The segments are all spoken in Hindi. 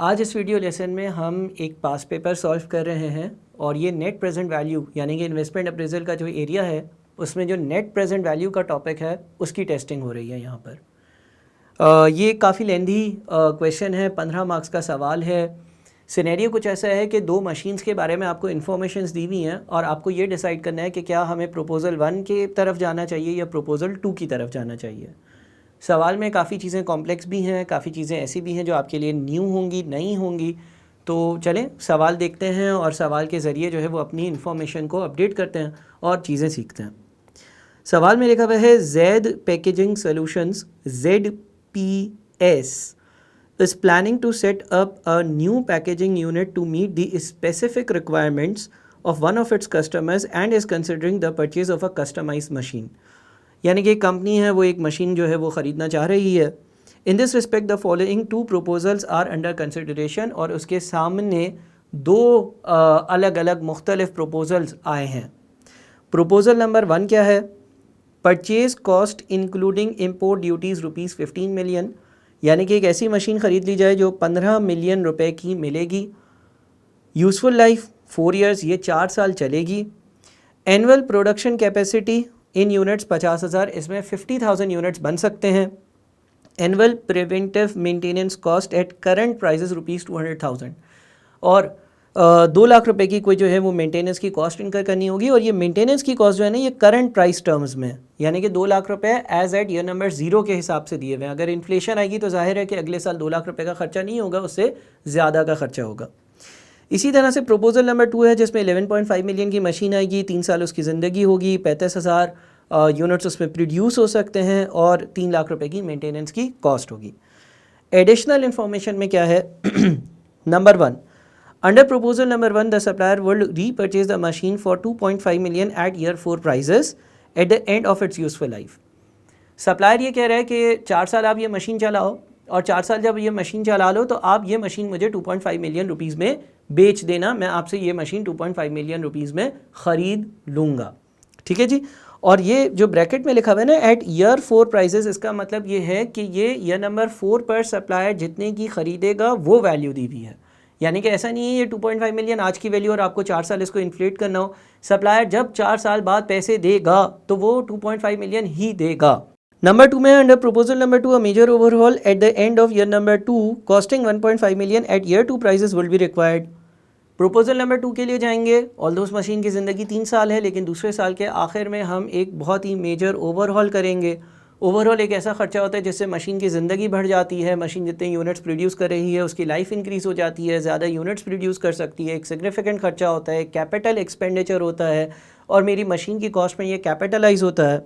आज इस वीडियो लेसन में हम एक पास पेपर सॉल्व कर रहे हैं और ये नेट प्रेजेंट वैल्यू यानी कि इन्वेस्टमेंट अप्रेजल का जो एरिया है उसमें जो नेट प्रेजेंट वैल्यू का टॉपिक है उसकी टेस्टिंग हो रही है यहाँ पर। ये काफ़ी लेंदी क्वेश्चन है, 15 मार्क्स का सवाल है। सिनेरियो कुछ ऐसा है कि दो मशीन्स के बारे में आपको इन्फॉर्मेशंस दी हुई हैं और आपको ये डिसाइड करना है कि क्या हमें प्रपोजल 1 की तरफ जाना चाहिए या प्रपोजल 2 की तरफ जाना चाहिए। सवाल में काफ़ी चीज़ें कॉम्प्लेक्स भी हैं, काफ़ी चीज़ें ऐसी भी हैं जो आपके लिए न्यू होंगी, नई होंगी। तो चलें सवाल देखते हैं और सवाल के ज़रिए जो है वो अपनी इन्फॉर्मेशन को अपडेट करते हैं और चीज़ें सीखते हैं। सवाल में लिखा हुआ है Z packaging solutions ZPS is planning to set up a new packaging unit to meet the specific requirements of one of its customers and is considering the purchase of a customized machine। यानी कि एक कंपनी है वो एक मशीन जो है वो ख़रीदना चाह रही है। In this respect the following 2 proposals are under consideration, और उसके सामने दो अलग अलग मुख्तलिफ प्रपोजल्स आए हैं। प्रपोजल नंबर 1 क्या है? Purchase cost including import duties ₹15 million, यानी कि एक ऐसी मशीन ख़रीद ली जाए जो 15 मिलियन रुपए की मिलेगी। यूज़फुल लाइफ 4 ईयर्स, ये 4 साल चलेगी। Annual production capacity in units 50,000, इसमें 50,000 यूनिट्स बन सकते हैं। Annual preventive maintenance cost at current prices ₹200,000, और 2 लाख रुपए की कोई जो है वो मेंटेनेंस की कॉस्ट इनकर करनी होगी। और ये मेंटेनेंस की कॉस्ट जो है ना ये करंट प्राइस टर्म्स में, यानी कि 2 लाख रुपए एज एट ईयर नंबर 0 के हिसाब से दिए हुए हैं। अगर इन्फ्लेशन आएगी तो जाहिर है कि अगले साल 2 लाख रुपए का खर्चा नहीं होगा, उससे ज़्यादा का खर्चा होगा। इसी तरह से प्रपोजल नंबर 2 है जिसमें 11.5 मिलियन की मशीन आएगी, 3 साल उसकी ज़िंदगी होगी, 35,000 यूनिट्स उसमें प्रोड्यूस हो सकते हैं और 3 लाख रुपए की मेंटेनेंस की कॉस्ट होगी। एडिशनल इन्फॉर्मेशन में क्या है? Number 1, under proposal number 1 the supplier will repurchase the machine for 2.5 million at year 4 prices at the end of its useful life. Supplier ये कह रहा है कि 4 साल आप ये मशीन चलाओ और 4 साल जब ये मशीन चला लो तो आप ये मशीन मुझे 2.5 मिलियन रुपीज़ में बेच देना, मैं आपसे ये मशीन 2.5 मिलियन रुपीज़ में ख़रीद लूँगा। ठीक है जी। और ये जो ब्रैकेट में लिखा हुआ है ना एट ईयर 4 प्राइजेस, इसका मतलब ये है कि ये ईयर नंबर 4 पर सप्लायर जितने की ख़रीदेगा वो वैल्यू दी हुई है। यानी कि ऐसा नहीं है ये 2.5 मिलियन आज की वैल्यू और आपको 4 साल इसको इन्फ्लेट करना हो। सप्लायर जब 4 साल बाद पैसे देगा तो वो 2.5 मिलियन ही देगा। नंबर 2 में under proposal number 2 a major overhaul at the end of year number 2 costing 1.5 million at year 2 prices will be required. Proposal number 2 के लिए जाएंगे, ऑल्दो उस मशीन की ज़िंदगी 3 साल है लेकिन दूसरे साल के आखिर में हम एक बहुत ही मेजर ओवरहॉल करेंगे। ओवरऑल एक ऐसा खर्चा होता है जिससे मशीन की ज़िंदगी बढ़ जाती है, मशीन जितने यूनिट्स प्रोड्यूस कर रही है उसकी लाइफ इंक्रीज़ हो जाती है, ज़्यादा यूनिट्स प्रोड्यूस कर सकती है, एक सिग्निफिकेंट खर्चा होता है, कैपिटल एक्सपेंडिचर होता है और मेरी मशीन की कॉस्ट में ये कैपिटलाइज होता है।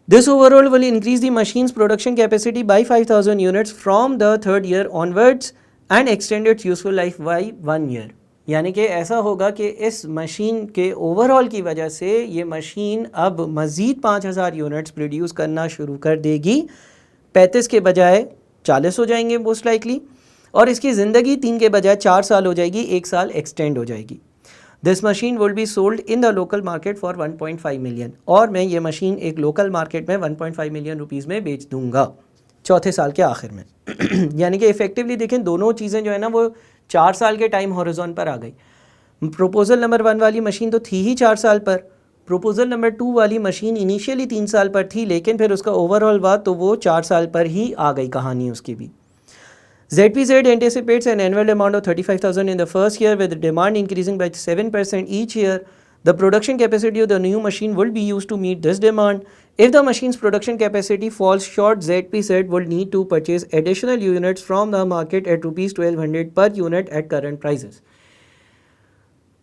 This overall will increase the machine's production capacity by 5,000 units from the 3rd year onwards and extend it's useful life by 1 year. यानी कि ऐसा होगा कि इस मशीन के ओवरऑल की वजह से ये मशीन अब मज़ीद 5,000 यूनिट्स प्रोड्यूस करना शुरू कर देगी। 35 के बजाय 40 हो जाएंगे मोस्ट लाइकली, और इसकी ज़िंदगी 3 के बजाय 4 साल हो जाएगी, 1 साल एक्सटेंड हो जाएगी। This machine will be sold in the local market for 1.5 million, और मैं ये मशीन एक लोकल मार्केट में 1.5 मिलियन रुपीज़ में बेच दूँगा चौथे साल के आखिर में। यानी कि इफ़ेक्टिवली देखें दोनों चीज़ें जो है ना वो 4 साल के टाइम हॉरिजॉन पर आ गई। प्रपोजल नंबर 1 वाली मशीन तो थी ही 4 साल पर, प्रपोजल नंबर 2 वाली मशीन इनिशियली 3 साल पर थी लेकिन फिर उसका ओवरऑल हुआ तो वो 4 साल पर ही आ गई कहानी उसकी भी। ZPZ anticipates an annual demand of 35,000 in the first year with demand increasing by 7% each year. The production capacity of the new machine will be used to meet this demand. If the machine's production capacity falls short, ZPZ will need to purchase additional units from the market at ₹1,200 per unit at current prices.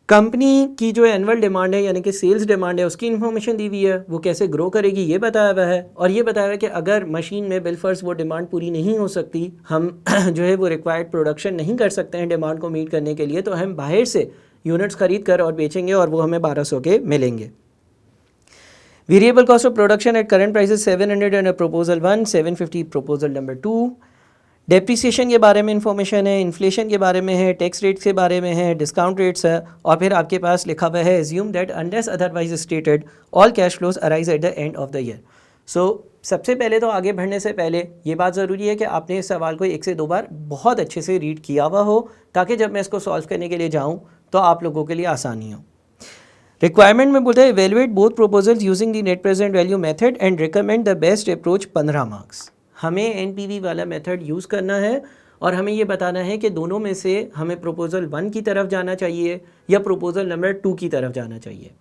Company की जो एनुअल डिमांड है यानी कि सेल्स डिमांड है उसकी इन्फॉर्मेशन दी हुई है, वो कैसे ग्रो करेगी ये बताया हुआ है, और ये बताया हुआ है कि अगर मशीन में बिलफर्स वो डिमांड पूरी नहीं हो सकती, हम जो है वो रिक्वायर्ड प्रोडक्शन नहीं कर सकते हैं डिमांड को मीट करने के लिए, तो हम बाहर से यूनिट्स खरीद कर और बेचेंगे और वो हमें 1200 के मिलेंगे। Variable cost of production at current prices 700 under proposal 1, 750 proposal number 2। Depreciation के बारे में इंफॉर्मेशन है, इन्फ्लेशन के बारे में है, टैक्स रेट्स के बारे में है, डिस्काउंट रेट्स है, और फिर आपके पास लिखा हुआ है assume that unless otherwise stated all cash flows arise at the end of the year. So सबसे पहले तो आगे बढ़ने से पहले ये बात ज़रूरी है कि आपने इस सवाल को 1 से 2 बार बहुत अच्छे से रीड किया हुआ हो, ताकि जब मैं इसको सॉल्व करने के लिए जाऊँ तो आप लोगों के लिए आसानी हो। रिक्वायरमेंट में बोलते हैं evaluate both proposals using the net present value method and recommend the best approach 15 marks. हमें एनपीवी वाला मेथड यूज़ करना है और हमें ये बताना है कि दोनों में से हमें प्रपोजल 1 की तरफ जाना चाहिए या प्रपोजल नंबर 2 की तरफ जाना चाहिए।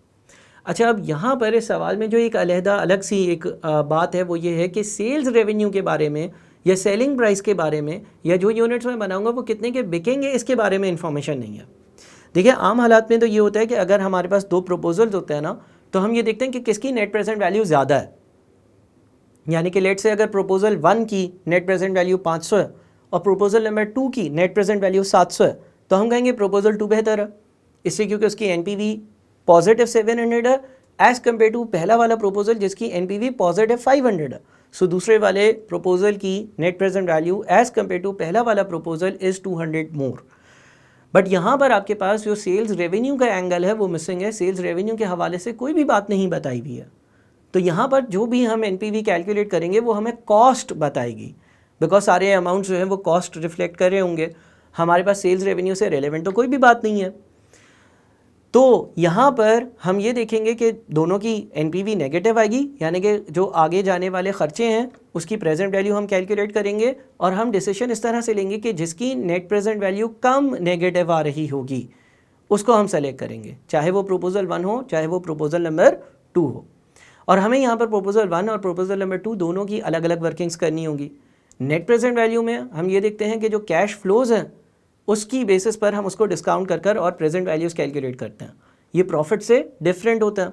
अच्छा, अब यहाँ पर इस सवाल में जो एक अलग सी एक बात है वो ये है कि सेल्स रेवेन्यू के बारे में या सेलिंग प्राइस के बारे में या जो यूनिट्स मैं बनाऊंगा वो कितने के बिकेंगे इसके बारे में इंफॉर्मेशन नहीं है। देखिए, आम हालात में तो ये होता है कि अगर हमारे पास 2 प्रपोजल्स होते हैं ना, तो हम ये देखते हैं कि किसकी नेट प्रेजेंट वैल्यू ज़्यादा है। यानी कि लेट से अगर प्रपोजल 1 की नेट प्रेजेंट वैल्यू 500 है और प्रपोजल नंबर 2 की नेट प्रेजेंट वैल्यू 700 है, तो हम कहेंगे प्रपोजल 2 बेहतर है, इसलिए क्योंकि उसकी एनपीवी पॉजिटिव 700 है एज़ कम्पेयर टू पहला वाला प्रपोजल जिसकी एनपीवी पॉजिटिव 500 है। सो दूसरे वाले प्रपोजल की net present value as compared to पहला वाला प्रपोजल इज़ 200 मोर। बट यहाँ पर आपके पास जो सेल्स रेवेन्यू का एंगल है वो मिसिंग है। सेल्स रेवेन्यू के हवाले से कोई भी बात नहीं बताई हुई है। तो यहाँ पर जो भी हम एनपीवी कैलकुलेट करेंगे वो हमें कॉस्ट बताएगी, बिकॉज सारे अमाउंट्स जो है वो कॉस्ट रिफ्लेक्ट कर रहे होंगे। हमारे पास सेल्स रेवेन्यू से रेलेवेंट तो कोई भी बात नहीं है। तो यहाँ पर हम ये देखेंगे कि दोनों की एनपीवी नेगेटिव आएगी, यानी कि जो आगे जाने वाले खर्चे हैं उसकी प्रेजेंट वैल्यू हम कैलकुलेट करेंगे और हम डिसीजन इस तरह से लेंगे कि जिसकी नेट प्रेजेंट वैल्यू कम नेगेटिव आ रही होगी उसको हम सेलेक्ट करेंगे, चाहे वो प्रपोजल 1 हो चाहे वो प्रपोजल नंबर 2 हो। और हमें यहाँ पर प्रपोजल 1 और प्रपोजल नंबर 2 दोनों की अलग अलग वर्किंग्स करनी होगी। नेट प्रेजेंट वैल्यू में हम ये देखते हैं कि जो कैश फ्लोज हैं उसकी बेसिस पर हम उसको डिस्काउंट कर और प्रेजेंट वैल्यूज़ कैलकुलेट करते हैं। ये प्रॉफिट से डिफरेंट होता है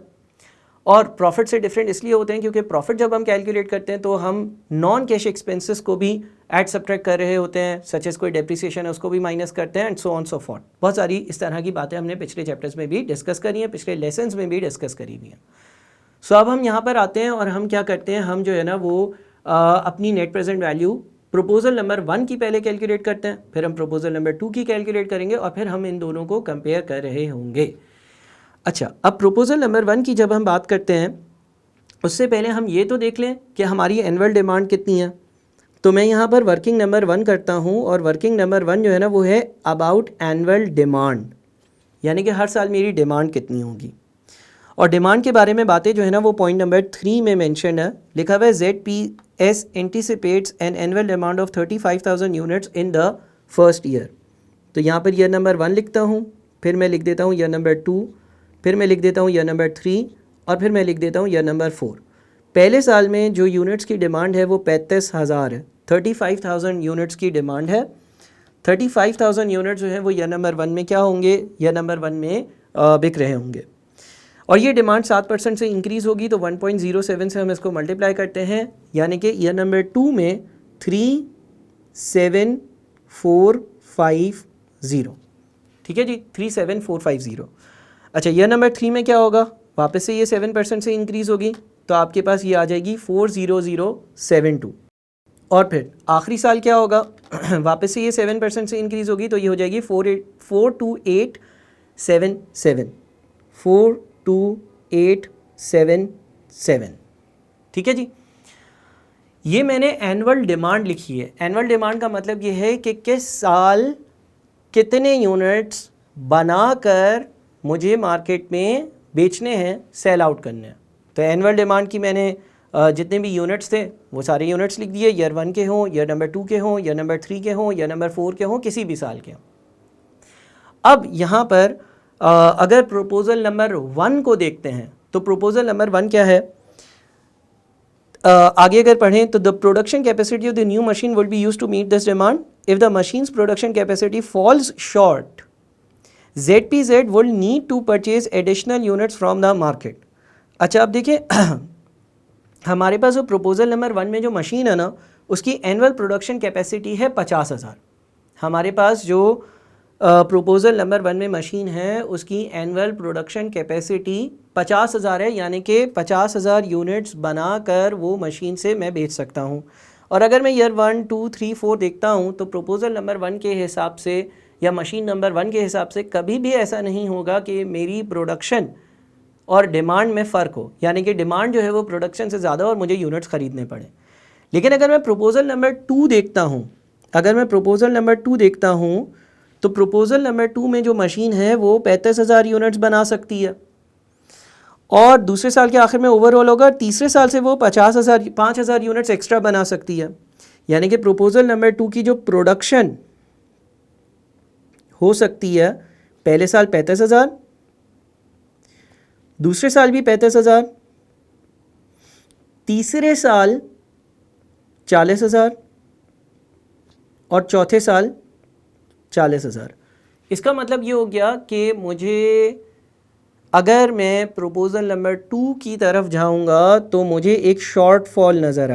और प्रॉफिट से डिफरेंट इसलिए होते हैं क्योंकि प्रॉफिट जब हम कैलकुलेट करते हैं तो हम नॉन कैश एक्सपेंसेस को भी ऐड सब्ट्रैक्ट कर रहे होते हैं, सच एज कोई डेप्रिसिएशन है उसको भी माइनस करते हैं and so on so forth. बहुत सारी इस तरह की बातें हमने पिछले चैप्टर्स में भी डिस्कस करी हैं, पिछले लेसन्स में भी डिस्कस करी हुई हैं। सो अब हम यहाँ पर आते हैं और हम क्या करते हैं, हम जो है ना वो अपनी net present value proposal number 1 की पहले कैलकुलेट करते हैं, फिर हम प्रपोजल नंबर 2 की कैलकुलेट करेंगे और फिर हम इन दोनों को कंपेयर कर रहे होंगे। अच्छा, अब प्रपोजल नंबर 1 की जब हम बात करते हैं उससे पहले हम ये तो देख लें कि हमारी एनुअल डिमांड कितनी है। तो मैं यहाँ पर वर्किंग नंबर 1 करता हूँ और वर्किंग नंबर 1 जो है ना वो है अबाउट एनुअल डिमांड, यानी कि हर साल मेरी डिमांड कितनी होगी। और डिमांड के बारे में बातें जो है ना वो पॉइंट नंबर 3 में मेंशन है, लिखा हुआ है ZPS anticipates an annual demand of 35,000 units in the first year. तो यहाँ पर ईयर नंबर 1 लिखता हूँ, फिर मैं लिख देता हूँ ईयर नंबर 2, फिर मैं लिख देता हूँ ईयर नंबर 3 और फिर मैं लिख देता हूँ ईयर नंबर 4। पहले साल में जो यूनिट्स की डिमांड है वो 35,000 है, 35,000 यूनिट्स की डिमांड है। 35,000 यूनिट्स जो है वो ईयर नंबर 1 में क्या होंगे, ईयर नंबर 1 में बिक रहे होंगे और ये डिमांड 7% से इंक्रीज़ होगी। तो 1.07 से हम इसको मल्टीप्लाई करते हैं, यानी कि ईयर नंबर 2 में 37450, ठीक है जी, 37450। अच्छा, ईयर नंबर 3 में क्या होगा, वापस से ये 7% से इंक्रीज़ होगी तो आपके पास ये आ जाएगी 40072। और फिर आखिरी साल क्या होगा, वापस से ये 7% से इंक्रीज़ होगी तो ये हो जाएगी 42877, 42877, ठीक है जी। ये मैंने एनुअल डिमांड लिखी है। एनुअल डिमांड का मतलब ये है कि किस साल कितने यूनिट्स बनाकर मुझे मार्केट में बेचने हैं, सेल आउट करने हैं। तो एनुअल डिमांड की मैंने जितने भी यूनिट्स थे वो सारे यूनिट्स लिख दिए, ईयर 1 के हों, ईयर नंबर 2 के हों, ईयर नंबर 3 के हों, ईयर नंबर 4 के हों, किसी भी साल के हों। अब यहाँ पर अगर प्रपोजल नंबर 1 को देखते हैं तो प्रपोजल नंबर 1 क्या है, आगे अगर पढ़ें तो the production capacity of the new machine will be used to meet this demand. If the machine's production capacity falls short, ZPZ will need to purchase additional units from the market। अच्छा, अब देखिए हमारे पास जो प्रपोजल नंबर 1 में जो मशीन है ना उसकी एनुअल प्रोडक्शन कैपेसिटी है 50,000। हमारे पास जो प्रपोजल नंबर 1 में मशीन है उसकी एनुअल प्रोडक्शन कैपेसिटी 50,000 है, यानी कि 50,000 यूनिट्स बनाकर वो मशीन से मैं बेच सकता हूँ। और अगर मैं ईयर 1, 2, 3, 4 देखता हूँ तो प्रपोजल नंबर 1 के हिसाब से या मशीन नंबर 1 के हिसाब से कभी भी ऐसा नहीं होगा कि मेरी प्रोडक्शन और डिमांड में फ़र्क हो, यानी कि डिमांड जो है वो प्रोडक्शन से ज़्यादा और मुझे यूनिट्स ख़रीदने पड़े। लेकिन अगर मैं प्रपोज़ल नंबर 2 देखता हूँ, तो प्रपोज़ल नंबर 2 में जो मशीन है वो 35,000 यूनिट्स बना सकती है और दूसरे साल के आखिर में ओवरऑल होगा, तीसरे साल से वो 5,000 यूनिट्स एक्स्ट्रा बना सकती है। यानी कि प्रपोज़ल नंबर 2 की जो प्रोडक्शन हो सकती है, पहले साल 35,000, दूसरे साल भी 35,000, तीसरे साल 40,000 और चौथे साल 40,000। इसका मतलब ये हो गया कि मुझे, अगर मैं प्रपोज़ल नंबर 2 की तरफ जाऊंगा तो मुझे एक शॉर्टफॉल नज़र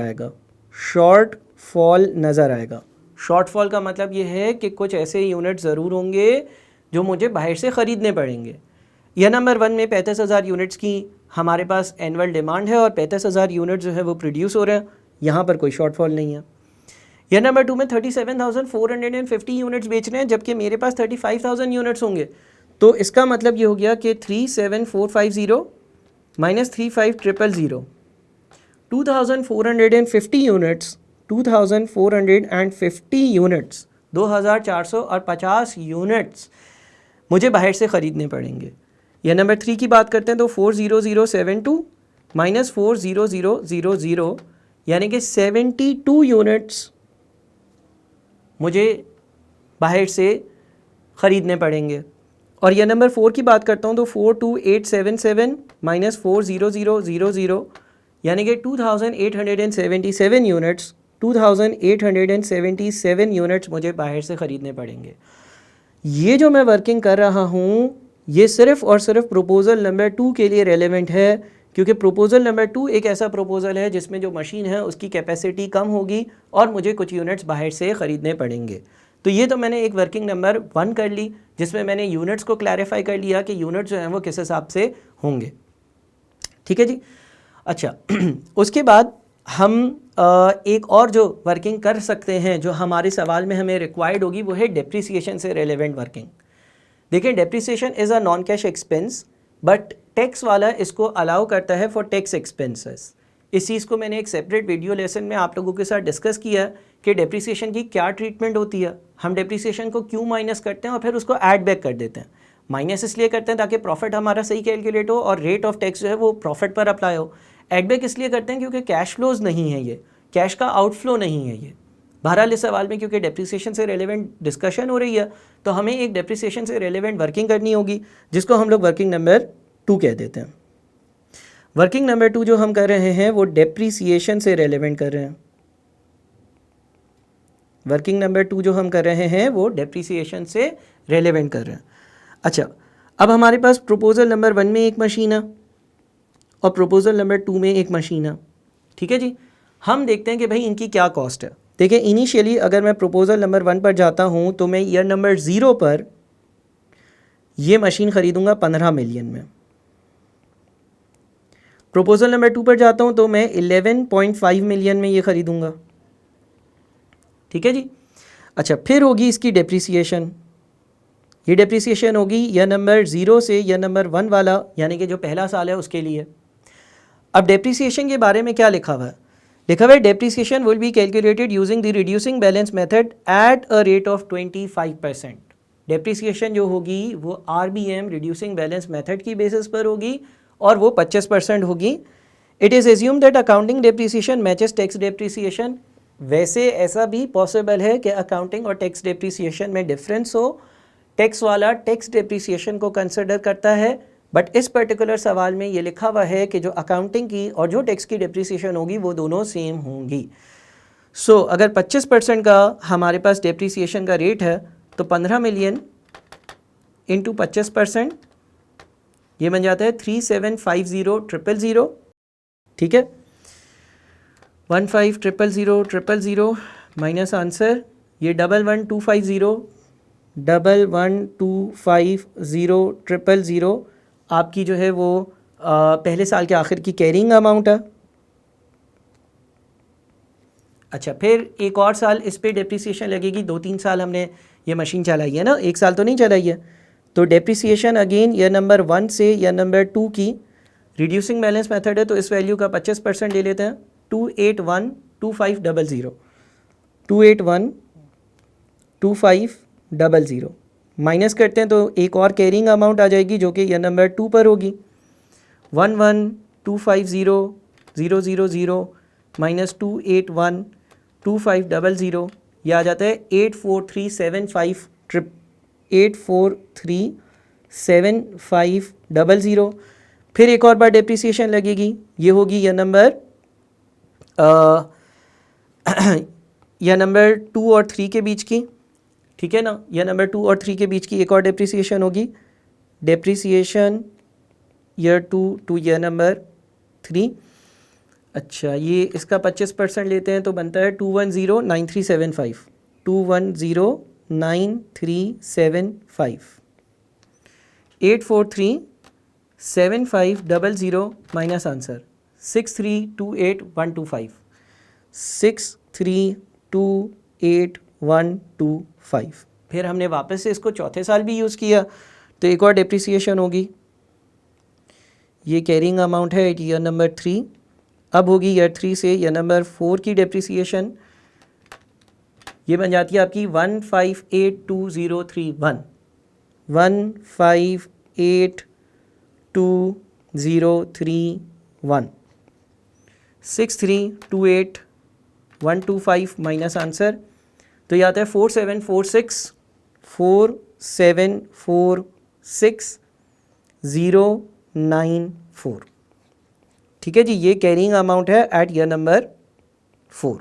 आएगा। शॉर्टफॉल का मतलब ये है कि कुछ ऐसे यूनिट ज़रूर होंगे जो मुझे बाहर से ख़रीदने पड़ेंगे। यह नंबर 1 में 35,000 यूनिट्स की हमारे पास एनुअल डिमांड है और 35,000 यूनिट जो है वो प्रोड्यूस हो रहे हैं, यहाँ पर कोई शॉर्टफॉल नहीं है। यह नंबर 2 में 37,450 यूनिट्स बेच रहे हैं जबकि मेरे पास 35,000 यूनिट्स होंगे। तो इसका मतलब ये हो गया कि 37,450 माइनस 35,000, 2,450 यूनिट्स, 2,450 यूनिट्स मुझे बाहर से ख़रीदने पड़ेंगे। यह नंबर 3 की बात करते हैं तो 40072 माइनस 40000 यानी कि 72 यूनिट्स मुझे बाहर से ख़रीदने पड़ेंगे। और यह नंबर 4 की बात करता हूँ तो 42877 माइनस 40000 यानी कि 2877 यूनिट्स, 2877 यूनिट्स मुझे बाहर से ख़रीदने पड़ेंगे। ये जो मैं वर्किंग कर रहा हूँ ये सिर्फ़ और सिर्फ प्रपोज़ल नंबर 2 के लिए रेलेवेंट है, क्योंकि प्रपोज़ल नंबर 2 एक ऐसा प्रपोज़ल है जिसमें जो मशीन है उसकी कैपेसिटी कम होगी और मुझे कुछ यूनिट्स बाहर से ख़रीदने पड़ेंगे। तो ये तो मैंने एक वर्किंग नंबर 1 कर ली जिसमें मैंने यूनिट्स को क्लैरिफाई कर लिया कि यूनिट्स जो हैं वो किस हिसाब से होंगे। ठीक है जी। अच्छा उसके बाद हम एक और जो वर्किंग कर सकते हैं जो हमारे सवाल में हमें रिक्वायर्ड होगी वो है डेप्रिसिएशन से रेलेवेंट वर्किंग। देखिए depreciation is a non cash expense but tax वाला इसको अलाउ करता है फॉर टैक्स एक्सपेंसेस। इस चीज़ को मैंने एक सेपरेट वीडियो लेसन में आप लोगों के साथ डिस्कस किया कि डेप्रिसिएशन की क्या ट्रीटमेंट होती है, हम डेप्रिसिएशन को क्यों माइनस करते हैं और फिर उसको ऐड बैक कर देते हैं। माइनस इसलिए करते हैं ताकि प्रॉफिट हमारा सही कैलकुलेट हो और रेट ऑफ टैक्स जो है वो प्रॉफिट पर अप्लाई हो। ऐड बैक इसलिए करते हैं क्योंकि कैश फ्लोज नहीं है, ये कैश का आउटफ्लो नहीं है ये। बहरहाल इस सवाल में क्योंकि डेप्रिसिएशन से रेलेवेंट डिस्कशन हो रही है तो हमें एक डेप्रिसिएशन से रेलेवेंट वर्किंग करनी होगी जिसको हम लोग वर्किंग नंबर 2 कह देते हैं। वर्किंग नंबर 2 जो हम कर रहे हैं वो डेप्रिसिएशन से रेलेवेंट कर रहे हैं। वर्किंग नंबर 2 जो हम कर रहे हैं वो डेप्रिसिएशन से रेलेवेंट कर रहे हैं। अच्छा अब हमारे पास प्रपोजल नंबर 1 में एक मशीन है और प्रपोजल नंबर 2 में एक मशीन है। ठीक है जी। हम देखते हैं कि भाई इनकी क्या कॉस्ट है। देखिए इनिशियली अगर मैं प्रपोजल नंबर 1 पर जाता हूं तो मैं ईयर नंबर 0 पर ये मशीन ख़रीदूंगा 15 मिलियन में। प्रपोजल नंबर 2 पर जाता हूं तो मैं 11.5 मिलियन में ये ख़रीदूंगा। ठीक है जी। अच्छा फिर होगी इसकी डेप्रिसिएशन। ये डेप्रिसिएशन होगी ईयर नंबर 0 से ईयर नंबर 1 वाला यानी कि जो पहला साल है उसके लिए। अब डेप्रिसिएशन के बारे में क्या लिखा हुआ है? लिखा हुआ है depreciation will be calculated using the reducing balance method at a rate of 25%। Depreciation जो होगी वो RBM रिड्यूसिंग बैलेंस मेथड की बेसिस पर होगी और वो 25% होगी। It is assume that accounting depreciation matches tax depreciation. वैसे ऐसा भी पॉसिबल है कि अकाउंटिंग और टैक्स डेप्रिसिएशन में डिफरेंस हो, टैक्स वाला टैक्स डेप्रिसिएशन को कंसिडर करता है, बट इस पर्टिकुलर सवाल में ये लिखा हुआ है कि जो अकाउंटिंग की और जो टैक्स की डेप्रिसिएशन होगी वो दोनों सेम होंगी। सो अगर 25% का हमारे पास डेप्रिसिएशन का रेट है तो 15 मिलियन इंटू 25% ये बन जाता है 3750,000। ठीक है 15,000,000 माइनस आंसर ये 11,250,000 आपकी जो है वो पहले साल के आखिर की कैरिंग अमाउंट है। अच्छा फिर एक और साल इस पे डेप्रिसिएशन लगेगी। 2-3 साल हमने ये मशीन चलाई है ना, एक साल तो नहीं चलाई है। तो डेप्रिसिएशन अगेन ईयर नंबर 1 से ईयर नंबर 2 की रिड्यूसिंग बैलेंस मेथड है तो इस वैल्यू का 25% ले लेते हैं, 2812500, 2812500 माइनस करते हैं तो एक और कैरिंग अमाउंट आ जाएगी जो कि यह नंबर 2 पर होगी, 11250,000 माइनस 2812500, यह आ जाता है 8437500। फिर एक और बार डेप्रिसिएशन लगेगी, ये होगी यह नंबर यह नंबर 2 और 3 के बीच की, ठीक है ना, यह नंबर 2 और 3 के बीच की एक और डेप्रिसिएशन होगी, depreciation year 2 two year number 3। अच्छा, ये इसका 25% लेते हैं तो बनता है 2109375, 2109375, 8437500 माइनस आंसर 6328125, 6328125। फिर हमने वापस से इसको चौथे साल भी यूज़ किया तो एक और डेप्रिसिएशन होगी, ये कैरिंग अमाउंट है ईयर नंबर 3। अब होगी ईयर 3 से ईयर नंबर 4 की डेप्रिसिएशन, ये बन जाती है आपकी 1582,031, 1582,031, 6328125 माइनस आंसर, तो ये आता है 4746,094। ठीक है जी, ये कैरिंग अमाउंट है एट ईयर नंबर 4।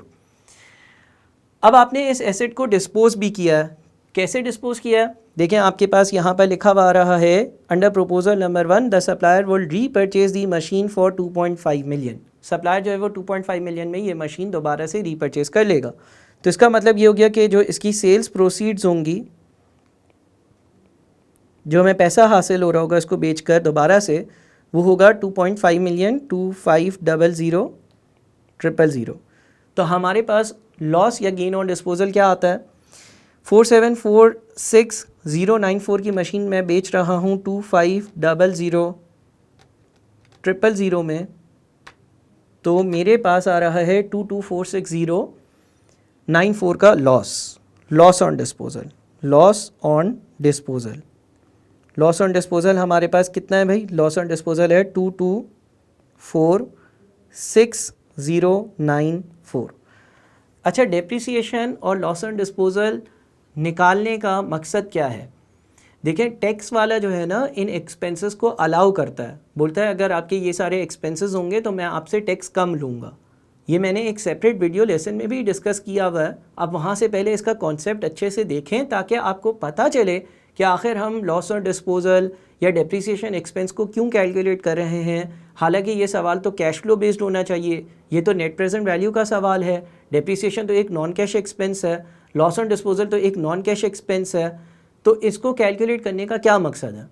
अब आपने इस एसेट को डिस्पोज भी किया है, कैसे डिस्पोज किया है देखें, आपके पास यहाँ पर लिखा हुआ आ रहा है under proposal number 1 the supplier will repurchase the machine for 2.5 million. Supplier जो है वो 2.5 मिलियन में ये मशीन दोबारा से रीपर्चेज कर लेगा। तो इसका मतलब ये हो गया कि जो इसकी सेल्स प्रोसीड्स होंगी, जो हमें पैसा हासिल हो रहा होगा इसको बेचकर दोबारा से, वो होगा 2.5 मिलियन 2500,000। तो हमारे पास लॉस या गेन ऑन डिस्पोजल क्या आता है, 4746,094 की मशीन मैं बेच रहा हूँ 2500,000 में, तो मेरे पास आ रहा है 2246,094 का loss on disposal. Loss on disposal हमारे पास कितना है भाई, लॉस ऑन डिस्पोजल है 2246,094। अच्छा, डेप्रिसिएशन और लॉस ऑन डिस्पोजल निकालने का मकसद क्या है? देखिए, टैक्स वाला जो है ना इन एक्सपेंसेस को अलाउ करता है, बोलता है अगर आपके ये सारे एक्सपेंसेस होंगे तो मैं आपसे टैक्स कम लूँगा। ये मैंने एक सेपरेट वीडियो लेसन में भी डिस्कस किया हुआ है, आप वहाँ से पहले इसका कॉन्सेप्ट अच्छे से देखें ताकि आपको पता चले कि आखिर हम लॉस ऑन डिस्पोजल या डेप्रिसिएशन एक्सपेंस को क्यों कैलकुलेट कर रहे हैं। हालांकि ये सवाल तो कैश फ्लो बेस्ड होना चाहिए, ये तो नेट प्रेजेंट वैल्यू का सवाल है। डेप्रिसिएशन तो एक नॉन कैश एक्सपेंस है, लॉस ऑन डिस्पोजल तो एक नॉन कैश एक्सपेंस है। तो इसको कैलकुलेट करने का क्या मकसद है?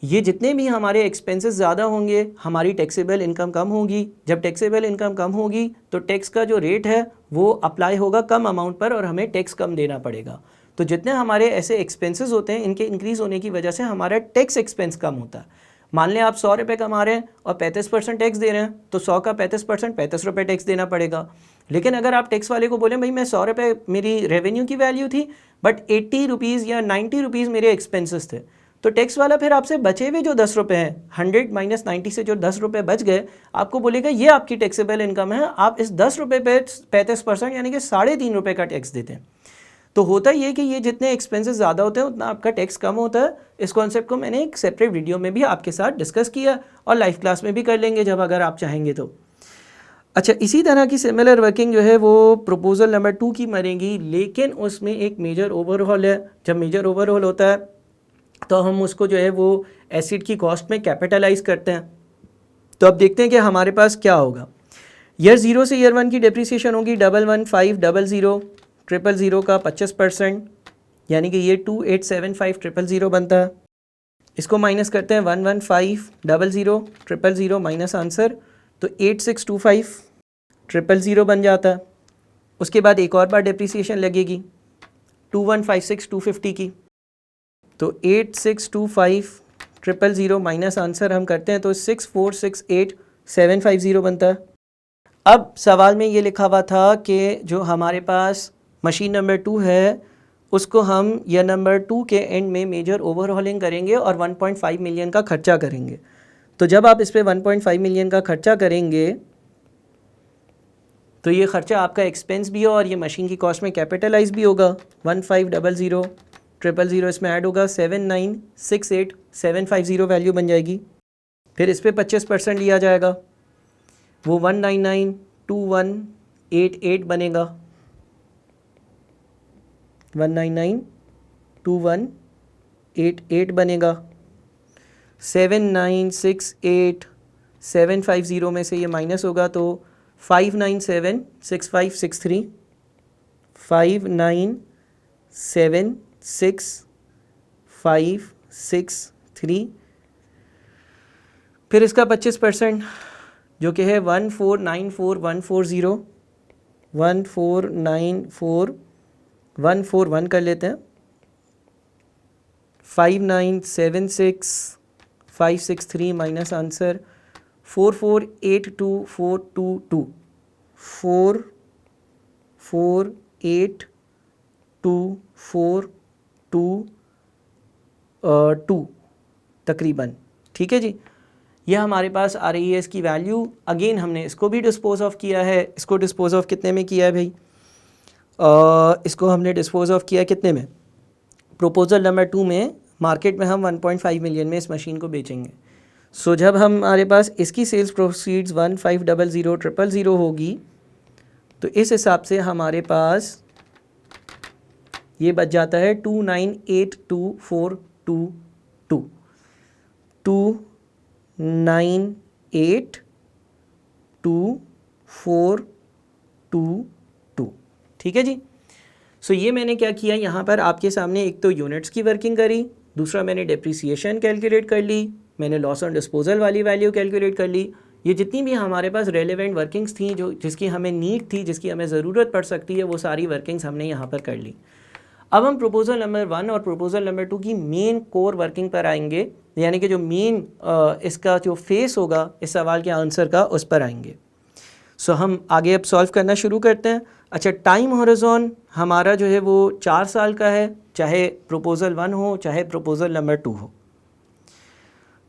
ये जितने भी हमारे एक्सपेंसेस ज़्यादा होंगे हमारी टैक्सेबल इनकम कम होगी। जब टैक्सेबल इनकम कम होगी तो टैक्स का जो रेट है वो अप्लाई होगा कम अमाउंट पर और हमें टैक्स कम देना पड़ेगा। तो जितने हमारे ऐसे एक्सपेंसेस होते हैं इनके इंक्रीज़ होने की वजह से हमारा टैक्स एक्सपेंस कम होता है। मान लें आप 100 रुपये कमा रहे हैं और 35% टैक्स दे रहे हैं, तो 100 का 35% 35 रुपये टैक्स देना पड़ेगा। लेकिन अगर आप टैक्स वाले को बोलें भाई मैं 100 रुपये मेरी रेवेन्यू की वैल्यू थी बट 80 रुपीज़ या 90 रुपीज़ मेरे एक्सपेंसेस थे, तो टैक्स वाला फिर आपसे बचे हुए जो 10 रुपये हैं, 100 माइनस 90 से जो 10 रुपये बच गए, आपको बोलेगा ये आपकी टैक्सेबल इनकम है, आप इस 10 रुपये पे 35% यानी कि 3.5 रुपये का टैक्स देते हैं। तो होता ये कि ये जितने एक्सपेंसेस ज़्यादा होते हैं उतना आपका टैक्स कम होता है। इस कॉन्सेप्ट को मैंने एक सेपरेट वीडियो में भी आपके साथ डिस्कस किया और लाइव क्लास में भी कर लेंगे जब अगर आप चाहेंगे तो। अच्छा, इसी तरह की सिमिलर वर्किंग जो है वो प्रपोजल नंबर 2 की मरेंगी, लेकिन उसमें एक मेजर ओवरहॉल है। जब मेजर ओवरहॉल होता है तो हम उसको जो है वो एसिड की कॉस्ट में कैपिटलाइज करते हैं। तो अब देखते हैं कि हमारे पास क्या होगा। ईयर 0 से ईयर 1 की डेप्रिसिएशन होगी 11500,000 का 25%, यानी कि ये 2875,000 बनता है। इसको माइनस करते हैं 11500,000 माइनस आंसर, तो 8625,000 बन जाता है। उसके बाद एक और बार डेप्रिसिएशन लगेगी 2156,250 की, तो 8625 000 माइनस आंसर हम करते हैं तो 6468750 बनता है। अब सवाल में ये लिखा हुआ था कि जो हमारे पास मशीन नंबर 2 है उसको हम या नंबर 2 के एंड में मेजर ओवरहॉलिंग करेंगे और 1.5 मिलियन का खर्चा करेंगे। तो जब आप इस पे 1.5 मिलियन का खर्चा करेंगे तो ये खर्चा आपका एक्सपेंस भी है और ये मशीन की कॉस्ट में कैपिटलाइज भी होगा। 1500 इसमें ऐड होगा, 7968750 वैल्यू बन जाएगी। फिर इस पे 25% लिया जाएगा, वो 1992188 बनेगा। 1992188 बनेगा। 7968750 में से ये माइनस होगा तो 5976563 5976563। फिर इसका 25% जो कि है 1494140 1494141 कर लेते हैं। 5976563 माइनस आंसर 4482422 4482422 तकरीबन। ठीक है जी, यह हमारे पास आ रही है इसकी वैल्यू। अगेन हमने इसको भी डिस्पोज ऑफ किया है। इसको डिस्पोज ऑफ कितने में किया है भाई? इसको हमने डिस्पोज ऑफ किया कितने में? प्रपोजल नंबर 2 में मार्केट में हम 1.5 मिलियन में इस मशीन को बेचेंगे। सो जब हमारे पास इसकी सेल्स प्रोसीड्स 15000000 होगी तो इस हिसाब से हमारे पास ये बच जाता है 2982422 2982422। ठीक है जी। सो ये मैंने क्या किया यहाँ पर आपके सामने, एक तो यूनिट्स की वर्किंग करी, दूसरा मैंने डेप्रिसिएशन कैलकुलेट कर ली, मैंने लॉस ऑन डिस्पोजल वाली वैल्यू कैलकुलेट कर ली। ये जितनी भी हमारे पास रेलेवेंट वर्किंग्स थी जो जिसकी हमें नीड थी, जिसकी हमें ज़रूरत पड़ सकती है, वो सारी वर्किंग्स हमने यहाँ पर कर ली। अब हम प्रपोजल नंबर 1 और प्रपोजल नंबर 2 की मेन कोर वर्किंग पर आएंगे, यानी कि जो मेन इसका जो फेस होगा इस सवाल के आंसर का, उस पर आएंगे। सो हम आगे अब सॉल्व करना शुरू करते हैं। अच्छा, टाइम हॉरिजॉन हमारा जो है वो 4 साल का है, चाहे प्रपोजल 1 हो चाहे प्रपोजल नंबर 2 हो।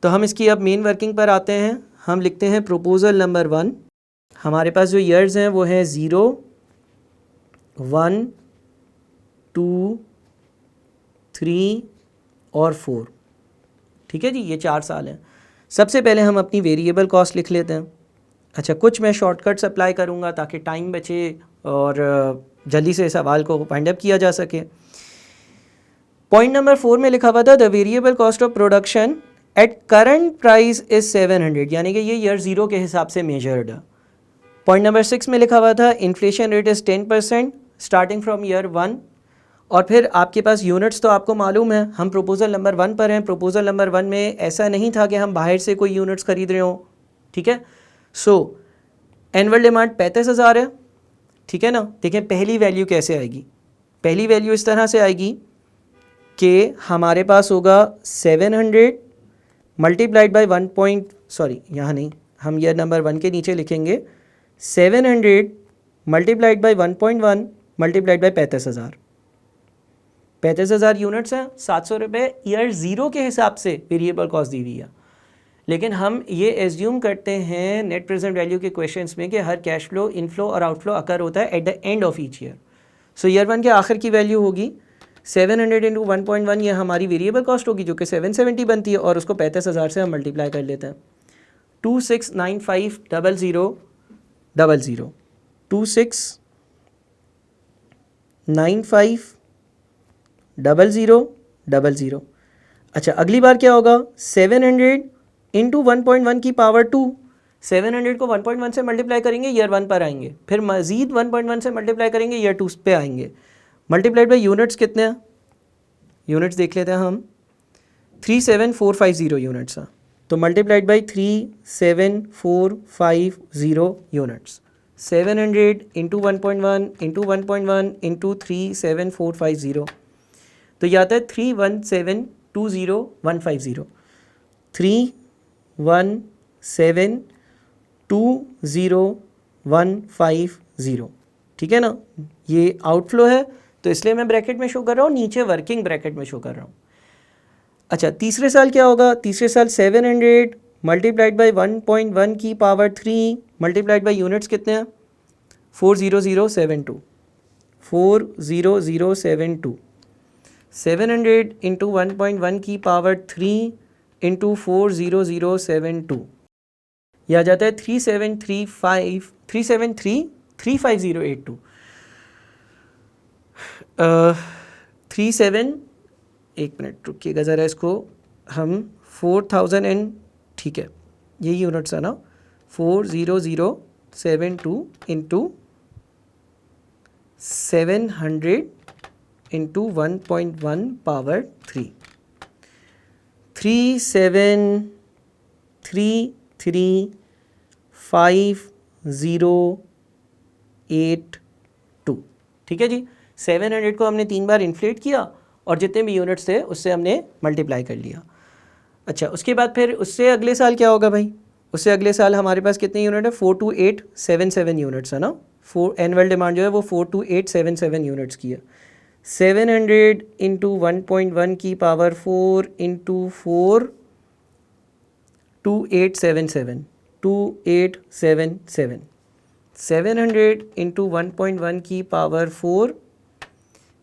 तो हम इसकी अब मेन वर्किंग पर आते हैं। हम लिखते हैं प्रपोजल नंबर 1। हमारे पास जो ईयर्स हैं वो हैं 0, 1, 2, 3 और 4। ठीक है जी, ये 4 साल हैं। सबसे पहले हम अपनी वेरिएबल कॉस्ट लिख लेते हैं। अच्छा, कुछ मैं शॉर्टकट्स अप्लाई करूँगा ताकि टाइम बचे और जल्दी से सवाल को फाइंड अप किया जा सके। पॉइंट नंबर 4 में लिखा हुआ था the variable cost of production at current price is 700, यानी कि ये ईयर 0 के हिसाब से मेजर्ड है। पॉइंट नंबर 6 में लिखा हुआ था inflation rate is 10% starting from year 1। और फिर आपके पास यूनिट्स तो आपको मालूम है, हम प्रपोजल नंबर 1 पर हैं। प्रपोजल नंबर 1 में ऐसा नहीं था कि हम बाहर से कोई यूनिट्स खरीद रहे हों। ठीक है, सो एनुअल डिमांड 35,000 है। ठीक है ना। देखें पहली वैल्यू कैसे आएगी। पहली वैल्यू इस तरह से आएगी कि हमारे पास होगा 700 मल्टीप्लाइड बाई यहाँ नहीं, हम ईयर नंबर 1 के नीचे लिखेंगे 700 multiplied by 1.1 multiplied by 35,000। 35,000 units हैं, 700 रुपये ईयर 0 के हिसाब से वेरिएबल कॉस्ट दी हुई है। लेकिन हम ये एज्यूम करते हैं नेट प्रेजेंट वैल्यू के क्वेश्चंस में कि हर कैश फ्लो इनफ्लो और आउटफ्लो अकर होता है eight the end of each year. So year 1 के आखिर की वैल्यू होगी 700 इंटू 1.1, ये हमारी वेरिएबल कॉस्ट होगी जो कि 770 बनती है, और उसको 35,000 से हम मल्टीप्लाई कर लेते हैं। 269500 269500। अच्छा, अगली बार क्या होगा? 700 इंटू 1.1 की पावर 2। 700 को 1.1 से मल्टीप्लाई करेंगे, ईयर 1 पर आएंगे, फिर मज़ीद 1.1 से मल्टीप्लाई करेंगे, ईयर 2 पे आएंगे। मल्टीप्लाइड बाई यूनिट्स कितने हैं? यूनिट्स देख लेते हैं हम, 37450 यूनिट्स हैं। तो multiplied by 37450 units, 700 into 1.1 into 1.1 into 37450, तो ये आता है 31720,150। 3172150, ठीक है ना। ये आउटफ्लो है तो इसलिए मैं ब्रैकेट में शो कर रहा हूँ, नीचे वर्किंग ब्रैकेट में शो कर रहा हूँ। अच्छा, तीसरे साल क्या होगा? तीसरे साल 700 मल्टीप्लाइड बाई 1.1 की पावर 3 मल्टीप्लाइड बाई यूनिट्स कितने हैं? 40072। 40072 700 इंटू 1.1 की पावर 3 इंटू 40072, यह आ जाता है 373082। 1 मिनट रुकिएगा ज़रा, इसको हम 4000 एंड, ठीक है यही यूनिट्स है ना, 40072 इंटू 700 इंटू 1.1 पावर 3, 37335082, ठीक है जी। 700 को हमने 3 बार इन्फ्लेट किया और जितने भी यूनिट्स थे उससे हमने मल्टीप्लाई कर लिया। अच्छा, उसके बाद फिर उससे अगले साल क्या होगा भाई? उससे अगले साल हमारे पास कितने यूनिट है? 42877 यूनिट्स है ना। एनुअल डिमांड जो है वो 42877 यूनिट्स की है। 700 इंटू 1.1 की पावर 4 इंटू 4 2877 2877 700 इंटू 1.1 की पावर 4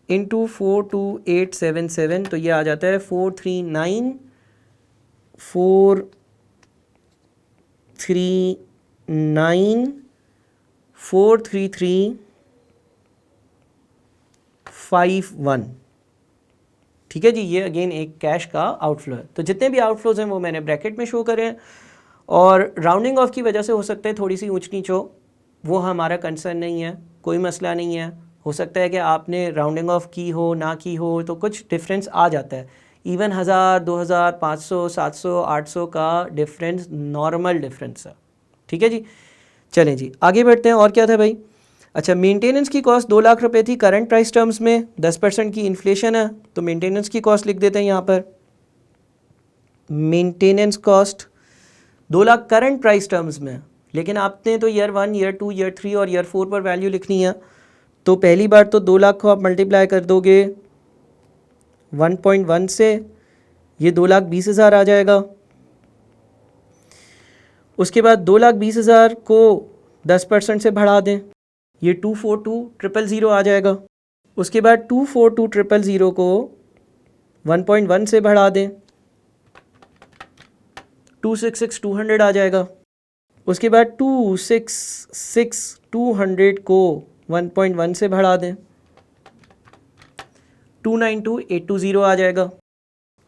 इंटू 42877, तो ये आ जाता है 439,433,51, ठीक है जी। ये अगेन एक कैश का आउटफ्लो है। तो जितने भी आउटफ्लोज हैं वो मैंने ब्रैकेट में शो करे हैं, और राउंडिंग ऑफ की वजह से हो सकता है थोड़ी सी ऊंच नीच हो, वो हमारा कंसर्न नहीं है, कोई मसला नहीं है। हो सकता है कि आपने राउंडिंग ऑफ की हो ना की हो तो कुछ डिफरेंस आ जाता है। इवन 1000, 2000, 500, 700, 800 का डिफरेंस नॉर्मल डिफरेंस है, ठीक है जी। चलें जी आगे बढ़ते हैं। और क्या था भाई? अच्छा, मेंटेनेंस की कॉस्ट 2 लाख रुपए थी करंट प्राइस टर्म्स में, 10% की इन्फ्लेशन है तो मेंटेनेंस की कॉस्ट लिख देते हैं यहाँ पर। Maintenance cost 2 lakh current price terms में, लेकिन आपने तो ईयर 1, ईयर 2, ईयर 3 और ईयर 4 पर वैल्यू लिखनी है। तो पहली बार तो 2 लाख को आप मल्टीप्लाई कर दोगे 1.1 से, ये 2,20,000 आ जाएगा। उसके बाद 2,20,000 को 10% से बढ़ा दें, ये 242,000 आ जाएगा। उसके बाद 242,000 को 1.1 से बढ़ा दें, 266,200 आ जाएगा। उसके बाद 266,200 को 1.1 से बढ़ा दें, 292,820 आ जाएगा,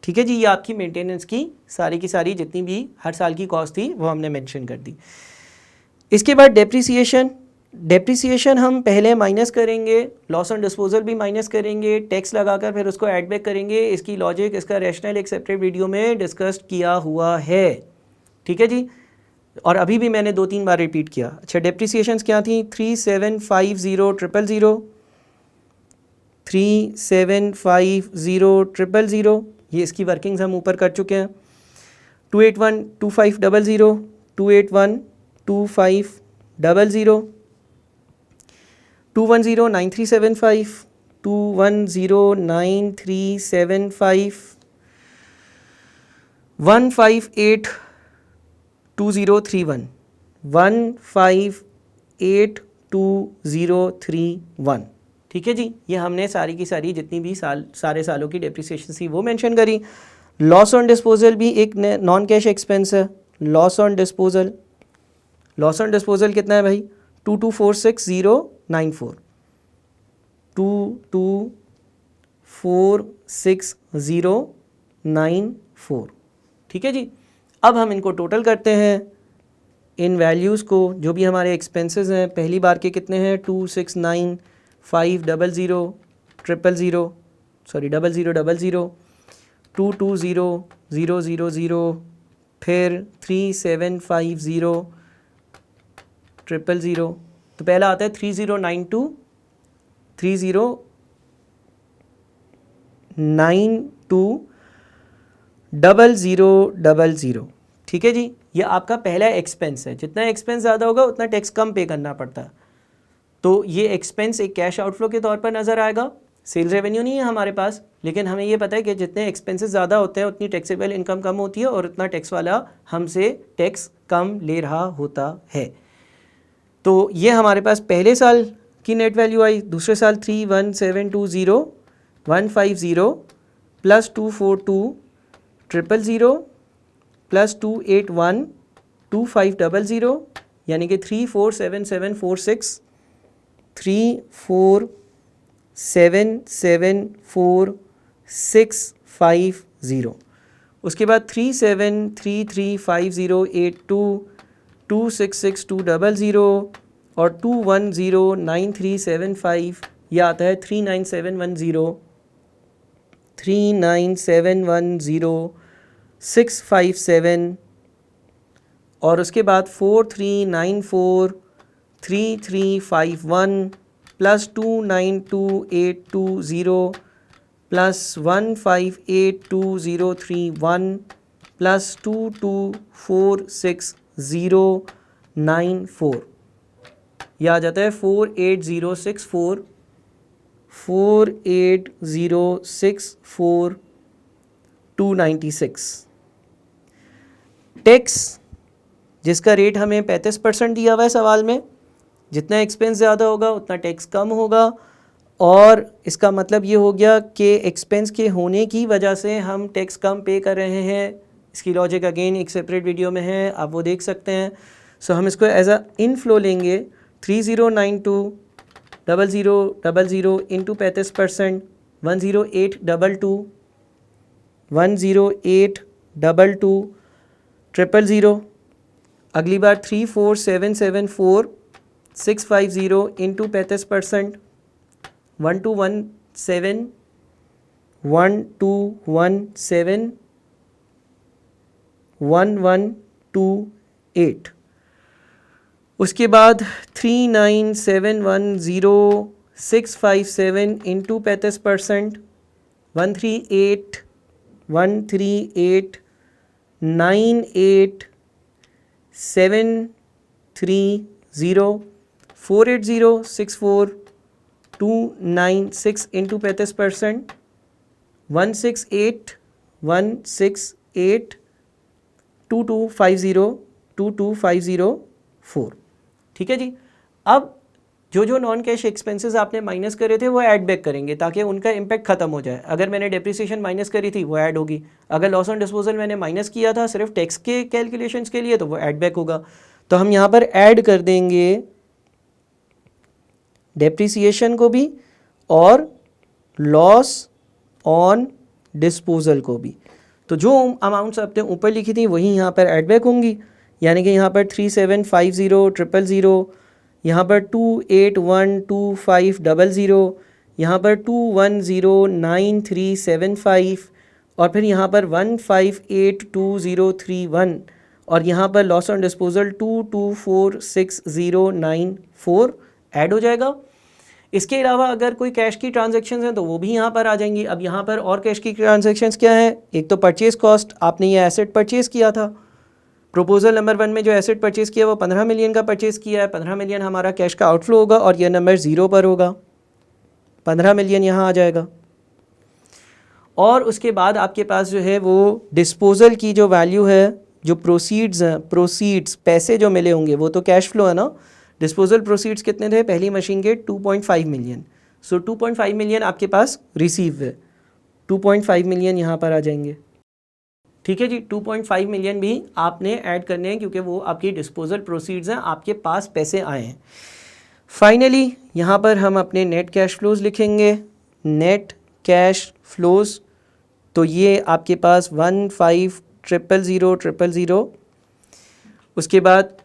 ठीक है जी। ये आपकी मेंटेनेंस की सारी जितनी भी हर साल की कॉस्ट थी वो हमने मेंशन कर दी। इसके बाद डेप्रिसिएशन हम पहले माइनस करेंगे, लॉस ऑन डिस्पोजल भी माइनस करेंगे, टैक्स लगाकर फिर उसको ऐड बैक करेंगे। इसकी लॉजिक, इसका रैशनल एक सेपरेट वीडियो में डिस्कस किया हुआ है, ठीक है जी। और अभी भी मैंने 2-3 बार रिपीट किया। अच्छा, डेप्रिसिएशंस क्या थी? 3,750,000, 3,750,000, ये इसकी वर्किंग्स हम ऊपर कर चुके हैं। 281,2500, 281,2500, 210,9375, 210,9375, 158,2031, 158,2031, ठीक है जी। ये हमने सारी की सारी जितनी भी सारे सालों की डेप्रिसिएशन थी वो मेंशन करी। लॉस ऑन डिस्पोजल भी एक नॉन कैश एक्सपेंस है। लॉस ऑन डिस्पोजल कितना है भाई? 2246,094, 2246,094, ठीक है जी। अब हम इनको टोटल करते हैं, इन वैल्यूज़ को, जो भी हमारे एक्सपेंसेस हैं। पहली बार के कितने हैं? 269,500,000, सॉरी 0000, 220,000, फिर 3,750,000। तो पहला आता है 3092, 3092 0000। ठीक है जी, ये आपका पहला एक्सपेंस है। जितना एक्सपेंस ज़्यादा होगा उतना टैक्स कम पे करना पड़ता है। तो ये एक्सपेंस एक कैश आउटफ्लो के तौर पर नज़र आएगा। सेल रेवेन्यू नहीं है हमारे पास, लेकिन हमें ये पता है कि जितने एक्सपेंसेस ज़्यादा होते हैं उतनी टैक्सेबल इनकम कम होती है और उतना टैक्स वाला हमसे टैक्स कम ले रहा होता है। तो ये हमारे पास पहले साल की नेट वैल्यू आई। दूसरे साल 31720 प्लस 242 प्लस 281 2500 यानी कि 347746 34774650। उसके बाद 37335082 266200 और 2109375, यह आता है 39710 और उसके बाद 43943351 प्लस 292820 प्लस 158231 प्लस 224694, यह आ जाता है 48064 टैक्स जिसका रेट हमें 35% दिया हुआ है सवाल में। जितना एक्सपेंस ज़्यादा होगा उतना टैक्स कम होगा, और इसका मतलब ये हो गया कि एक्सपेंस के होने की वजह से हम टैक्स कम पे कर रहे हैं। इसकी लॉजिक अगेन एक सेपरेट वीडियो में है, आप वो देख सकते हैं। सो हम इसको एज अ इनफ्लो लेंगे 30920000 इंटू 35%, 10822 00000। अगली बार 34774 इंटू 35%, 1217 1128। उसके बाद 39710 इंटू 35%, 1389873 48064 इंटू 35%, 1682250 ठीक है जी। अब जो नॉन कैश एक्सपेंसेस आपने माइनस करे थे वो ऐड बैक करेंगे ताकि उनका इम्पैक्ट खत्म हो जाए। अगर मैंने डेप्रिसिएशन माइनस करी थी वो ऐड होगी, अगर लॉस ऑन डिस्पोजल मैंने माइनस किया था सिर्फ टैक्स के कैलकुलेशंस के लिए तो वो ऐड बैक होगा। तो हम यहाँ पर ऐड कर देंगे डेप्रिसिएशन को भी और लॉस ऑन डिस्पोजल को भी। तो जो अमाउंट्स आपने ऊपर लिखी थी वही यहाँ पर ऐड बैक होंगी, यानी कि यहाँ पर 3750000, यहाँ पर 2812500, यहाँ पर 2109375 और फिर यहाँ पर 15822031 और यहाँ पर लॉस ऑन डिस्पोजल 22469094 ऐड हो जाएगा। इसके अलावा अगर कोई कैश की ट्रांजैक्शंस हैं तो वो भी यहाँ पर आ जाएंगी। अब यहाँ पर और कैश की ट्रांजैक्शंस क्या है, एक तो परचेज़ कॉस्ट, आपने ये एसेट परचेज़ किया था। प्रपोजल नंबर 1 में जो एसेट परचेज़ किया वो 15 मिलियन का परचेज़ किया है। 15 मिलियन हमारा कैश का आउटफ्लो होगा और यह नंबर 0 पर होगा, 15 मिलियन यहाँ आ जाएगा। और उसके बाद आपके पास जो है वो डिस्पोजल की जो वैल्यू है, जो प्रोसीड्स हैं, प्रोसीड्स पैसे जो मिले होंगे वो तो कैश फ्लो है ना। डिस्पोजल प्रोसीड्स कितने थे पहली मशीन के, 2.5 मिलियन। सो 2.5 मिलियन आपके पास रिसीव है, 2.5 मिलियन यहाँ पर आ जाएंगे। ठीक है जी, 2.5 मिलियन भी आपने ऐड करने हैं क्योंकि वो आपकी डिस्पोजल प्रोसीड्स हैं, आपके पास पैसे आए हैं। फाइनली यहाँ पर हम अपने नेट कैश फ्लोज लिखेंगे। नेट कैश फ्लोज तो ये आपके पास 15000000, उसके बाद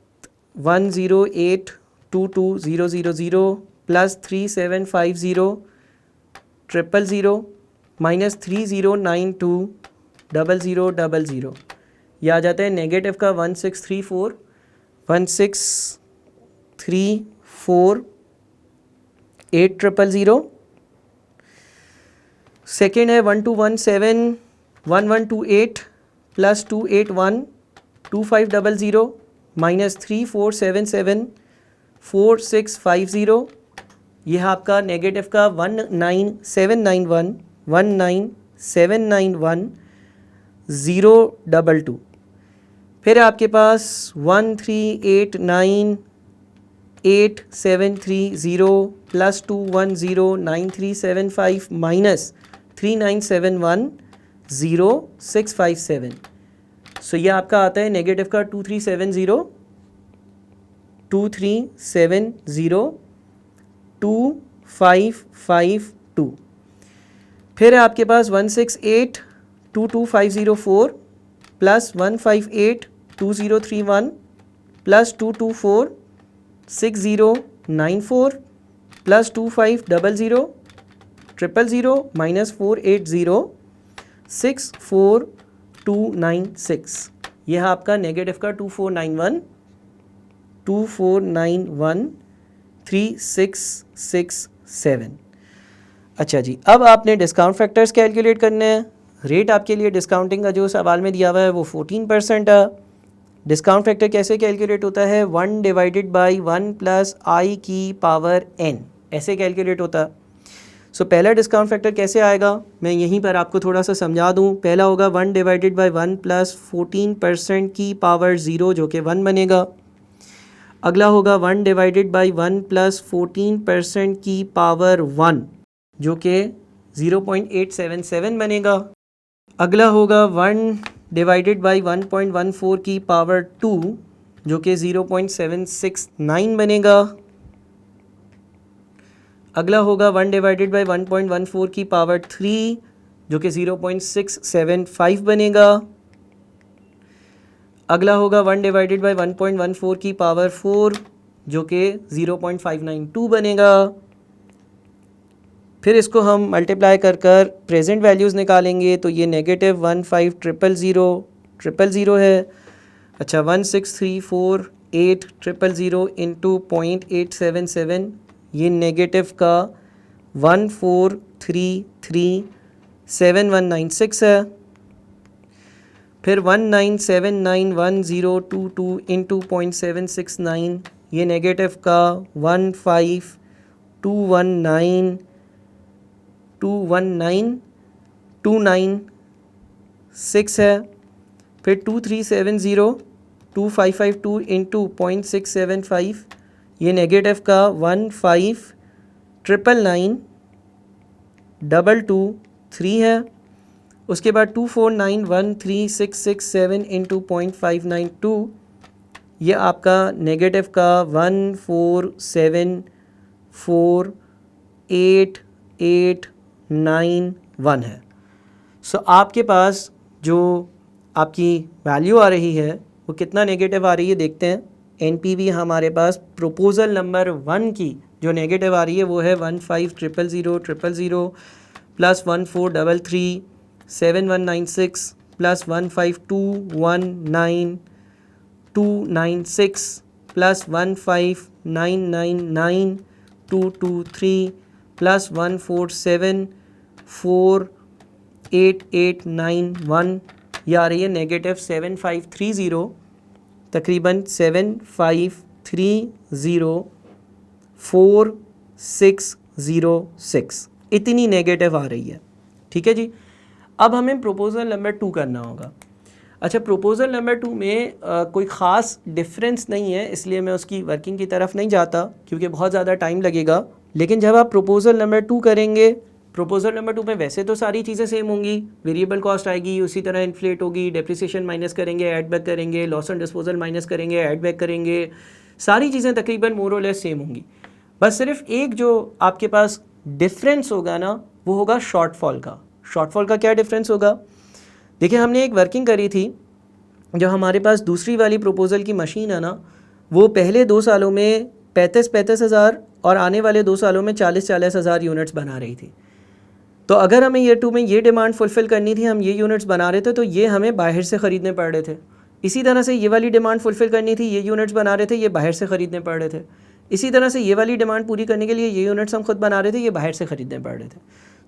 1082200 प्लस 375000 माइनस 30920000, यह आ जाता है नेगेटिव का 1634800। सेकेंड है 12171128 प्लस 2812500 माइनस 34774650, यह आपका नेगेटिव का 19791 फिर आपके पास 1389873 प्लस 2109375 माइनस 39710,657। सो ये आपका आता है नेगेटिव का 23702552। फिर आपके पास 16822,504 प्लस 1582031 प्लस 2246094 प्लस 2500 माइनस 48064296, यह आपका नेगेटिव का 24913667। अच्छा जी, अब आपने डिस्काउंट फैक्टर्स कैलकुलेट करने हैं। रेट आपके लिए डिस्काउंटिंग का जो सवाल में दिया हुआ है वो 14% है। डिस्काउंट फैक्टर कैसे कैलकुलेट होता है? 1 डिवाइडेड बाई 1 प्लस आई की पावर n, ऐसे कैलकुलेट होता है। सो पहला डिस्काउंट फैक्टर कैसे आएगा, मैं यहीं पर आपको थोड़ा सा समझा दूं। पहला होगा 1 डिवाइडेड बाई 1 प्लस 14% की पावर 0 जो कि 1 बनेगा। अगला होगा 1 डिवाइडेड बाई 1 प्लस 14% की पावर 1 जो कि 0.877 बनेगा। अगला होगा 1 डिवाइडेड बाई 1.14 की पावर 2 जो कि 0.769 बनेगा। अगला होगा 1 डिवाइडेड बाई 1.14 की पावर 3 जो कि 0.675 बनेगा। अगला होगा 1 डिवाइडेड बाई 1.14 की पावर 4 जो कि 0.592 बनेगा। फिर इसको हम मल्टीप्लाई कर प्रेजेंट वैल्यूज़ निकालेंगे तो ये नेगेटिव 1530000 है। अच्छा, 1634800 इंटू 0.877, ये नेगेटिव का 1433796 है। फिर 197910022 इंटू 0.769, ये नेगेटिव का 152192996 है। फिर 237025552 इंटू 0.675, ये नेगेटिव का 159992223 है। उसके बाद 249136667 इंटू 0.592, ये आपका नेगेटिव का 1474891 है। सो आपके पास जो आपकी वैल्यू आ रही है वो कितना नेगेटिव आ रही है देखते हैं। एनपीवी हमारे पास प्रपोजल नंबर 1 की जो नेगेटिव आ रही है वो है 1500000 प्लस 14337196 प्लस 1521926 प्लस 159992223 प्लस 1474891, ये आ रही है नेगेटिव 7530, तकरीबन 75304,606 इतनी नेगेटिव आ रही है। ठीक है जी, अब हमें प्रपोजल नंबर 2 करना होगा। अच्छा, प्रपोजल नंबर 2 में कोई ख़ास डिफरेंस नहीं है, इसलिए मैं उसकी वर्किंग की तरफ नहीं जाता क्योंकि बहुत ज़्यादा टाइम लगेगा। लेकिन जब आप प्रपोजल नंबर 2 करेंगे, प्रपोजल नंबर 2 में वैसे तो सारी चीज़ें सेम होंगी, वेरिएबल कॉस्ट आएगी, उसी तरह इन्फ्लेट होगी, डेप्रिसिएशन माइनस करेंगे, ऐड बैक करेंगे, लॉस ऑन डिस्पोजल माइनस करेंगे, ऐड बैक करेंगे, सारी चीज़ें तकरीबन मोर और लेस सेम होंगी। बस सिर्फ एक जो आपके पास डिफरेंस होगा ना, वो होगा शॉर्टफॉल का। शॉर्टफॉल का क्या डिफरेंस होगा? देखिए, हमने एक वर्किंग करी थी, जो हमारे पास दूसरी वाली प्रपोजल की मशीन है ना, वो पहले 2 सालों में 35 हज़ार और आने वाले 2 सालों में 40 हज़ार यूनिट्स बना रही थी। तो अगर हमें ईयर 2 में ये डिमांड फुलफ़िल करनी थी, हम ये यूनिट्स बना रहे थे, तो ये हमें बाहर से ख़रीदने पड़ रहे थे। इसी तरह से ये वाली डिमांड फुलफ़िल करनी थी, ये यूनिट्स बना रहे थे, ये बाहर से ख़रीदने पड़ रहे थे। इसी तरह से ये वाली डिमांड पूरी करने के लिए ये यूनिट्स हम खुद बना रहे थे, ये बाहर से ख़रीदने पड़ रहे थे।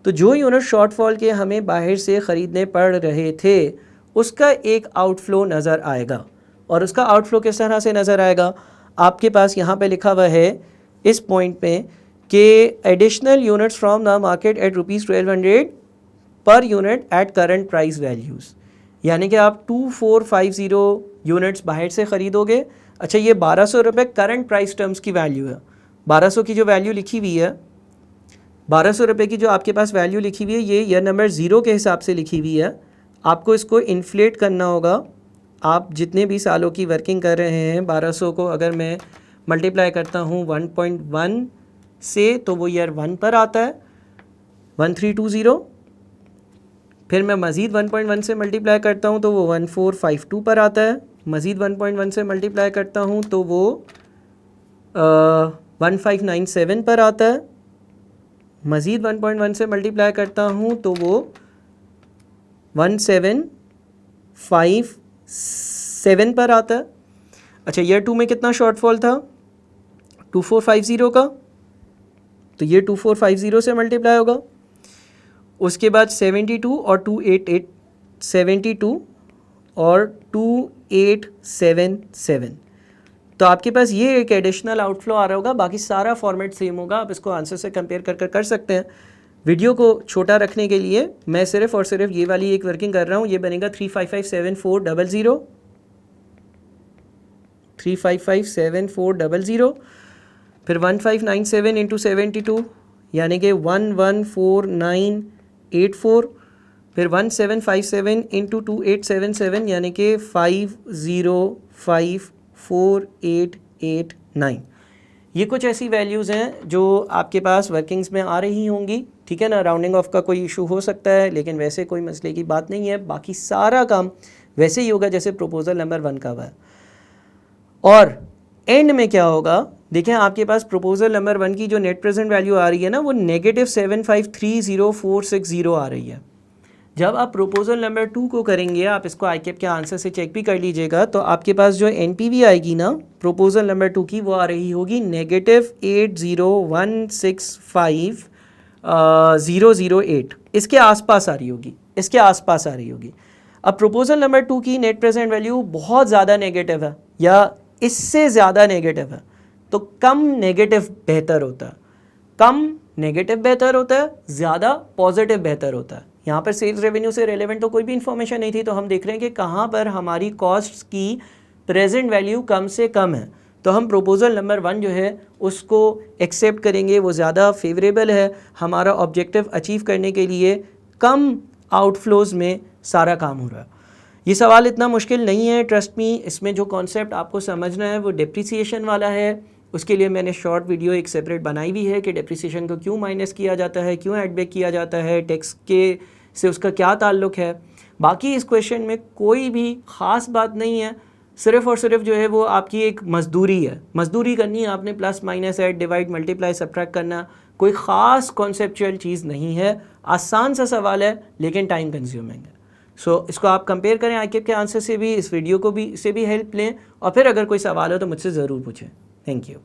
तो जो यूनिट शॉर्टफॉल के हमें बाहर से ख़रीदने पड़ रहे थे उसका एक आउटफ्लो नज़र आएगा। और उसका आउटफ्लो किस तरह से नज़र आएगा, आपके पास यहाँ पे लिखा हुआ है इस पॉइंट पे कि additional units from the market at ₹1200 per unit at current price values, यानी कि आप 2450 यूनिट्स बाहर से ख़रीदोगे। अच्छा, ये 1200 रुपये करंट प्राइस टर्म्स की वैल्यू है। 1200 की जो वैल्यू लिखी हुई है, 1200 रुपये की जो आपके पास वैल्यू लिखी हुई है, ये ईयर नंबर 0 के हिसाब से लिखी हुई है। आपको इसको इन्फ्लेट करना होगा। आप जितने भी सालों की वर्किंग कर रहे हैं, 1200 को अगर मैं मल्टीप्लाई करता हूँ 1.1 से, तो वो ईयर 1 पर आता है, 1320। फिर मैं मज़ीद 1.1 से मल्टीप्लाई करता हूँ तो वो 1452 पर आता है। मज़ीद 1.1 से मल्टीप्लाई करता हूँ तो वो 1597 पर आता है। मज़ीद 1.1 से मल्टीप्लाई करता हूँ तो वो 1757 पर आता है। अच्छा, ईयर 2 में कितना शॉर्टफॉल था 2450 का, तो ये 2450 से मल्टीप्लाई होगा। उसके बाद 72 और 288, 72 और 2877, तो आपके पास ये एक एडिशनल आउटफ्लो आ रहा होगा। बाकी सारा फॉर्मेट सेम होगा, आप इसको आंसर से कंपेयर कर सकते हैं। वीडियो को छोटा रखने के लिए मैं सिर्फ और सिर्फ ये वाली एक वर्किंग कर रहा हूँ। ये बनेगा 3557400, 3557400, फिर 1597 इंटू 72 यानी कि 114984, फिर 1757 इंटू 2877 यानी कि 505489। ये कुछ ऐसी वैल्यूज़ हैं जो आपके पास वर्किंग्स में आ रही होंगी, ठीक है ना। राउंडिंग ऑफ का कोई इशू हो सकता है, लेकिन वैसे कोई मसले की बात नहीं है। बाकी सारा काम वैसे ही होगा जैसे प्रपोजल नंबर 1 का हुआ है। और एंड में क्या होगा, देखें आपके पास प्रपोजल नंबर 1 की जो नेट प्रेजेंट वैल्यू आ रही है ना, वो -7530,460 आ रही है। जब आप प्रपोजल नंबर 2 को करेंगे, आप इसको आईकेप के आंसर से चेक भी कर लीजिएगा, तो आपके पास जो एनपीवी आएगी ना प्रपोजल नंबर 2 की, वो आ रही होगी -80165008, इसके आसपास आ रही होगी, इसके आसपास आ रही होगी। अब प्रपोजल नंबर 2 की नेट प्रेजेंट वैल्यू बहुत ज़्यादा नेगेटिव है या इससे ज़्यादा नेगेटिव है, तो कम नेगेटिव बेहतर होता है। कम नेगेटिव बेहतर होता है, ज़्यादा पॉजिटिव बेहतर होता है। यहाँ पर सेल्स रेवेन्यू से रेलेवेंट तो कोई भी इंफॉर्मेशन नहीं थी, तो हम देख रहे हैं कि कहाँ पर हमारी कॉस्ट्स की प्रेजेंट वैल्यू कम से कम है, तो हम प्रपोजल नंबर 1 जो है उसको एक्सेप्ट करेंगे, वो ज़्यादा फेवरेबल है। हमारा ऑब्जेक्टिव अचीव करने के लिए कम आउटफ्लोज़ में सारा काम हो रहा है। ये सवाल इतना मुश्किल नहीं है, ट्रस्ट मी। इसमें जो कॉन्सेप्ट आपको समझना है वो डिप्रिसिएशन वाला है। उसके लिए मैंने शॉर्ट वीडियो एक सेपरेट बनाई हुई है कि डिप्रिसिएशन को क्यों माइनस किया जाता है, क्यों ऐड बैक किया जाता है, टैक्स के से उसका क्या ताल्लुक है। बाकी इस क्वेश्चन में कोई भी ख़ास बात नहीं है, सिर्फ़ और सिर्फ जो है वो आपकी एक मजदूरी है। मजदूरी करनी है आपने, plus minus add divide multiply subtract करना, कोई ख़ास कॉन्सेप्चुअल चीज़ नहीं है। आसान सा सवाल है लेकिन टाइम कंज्यूमिंग है। सो इसको आप कंपेयर करें आईकेप के आंसर से भी, इस वीडियो को भी से भी हेल्प लें, और फिर अगर कोई सवाल हो तो मुझसे ज़रूर पूछें। Thank you.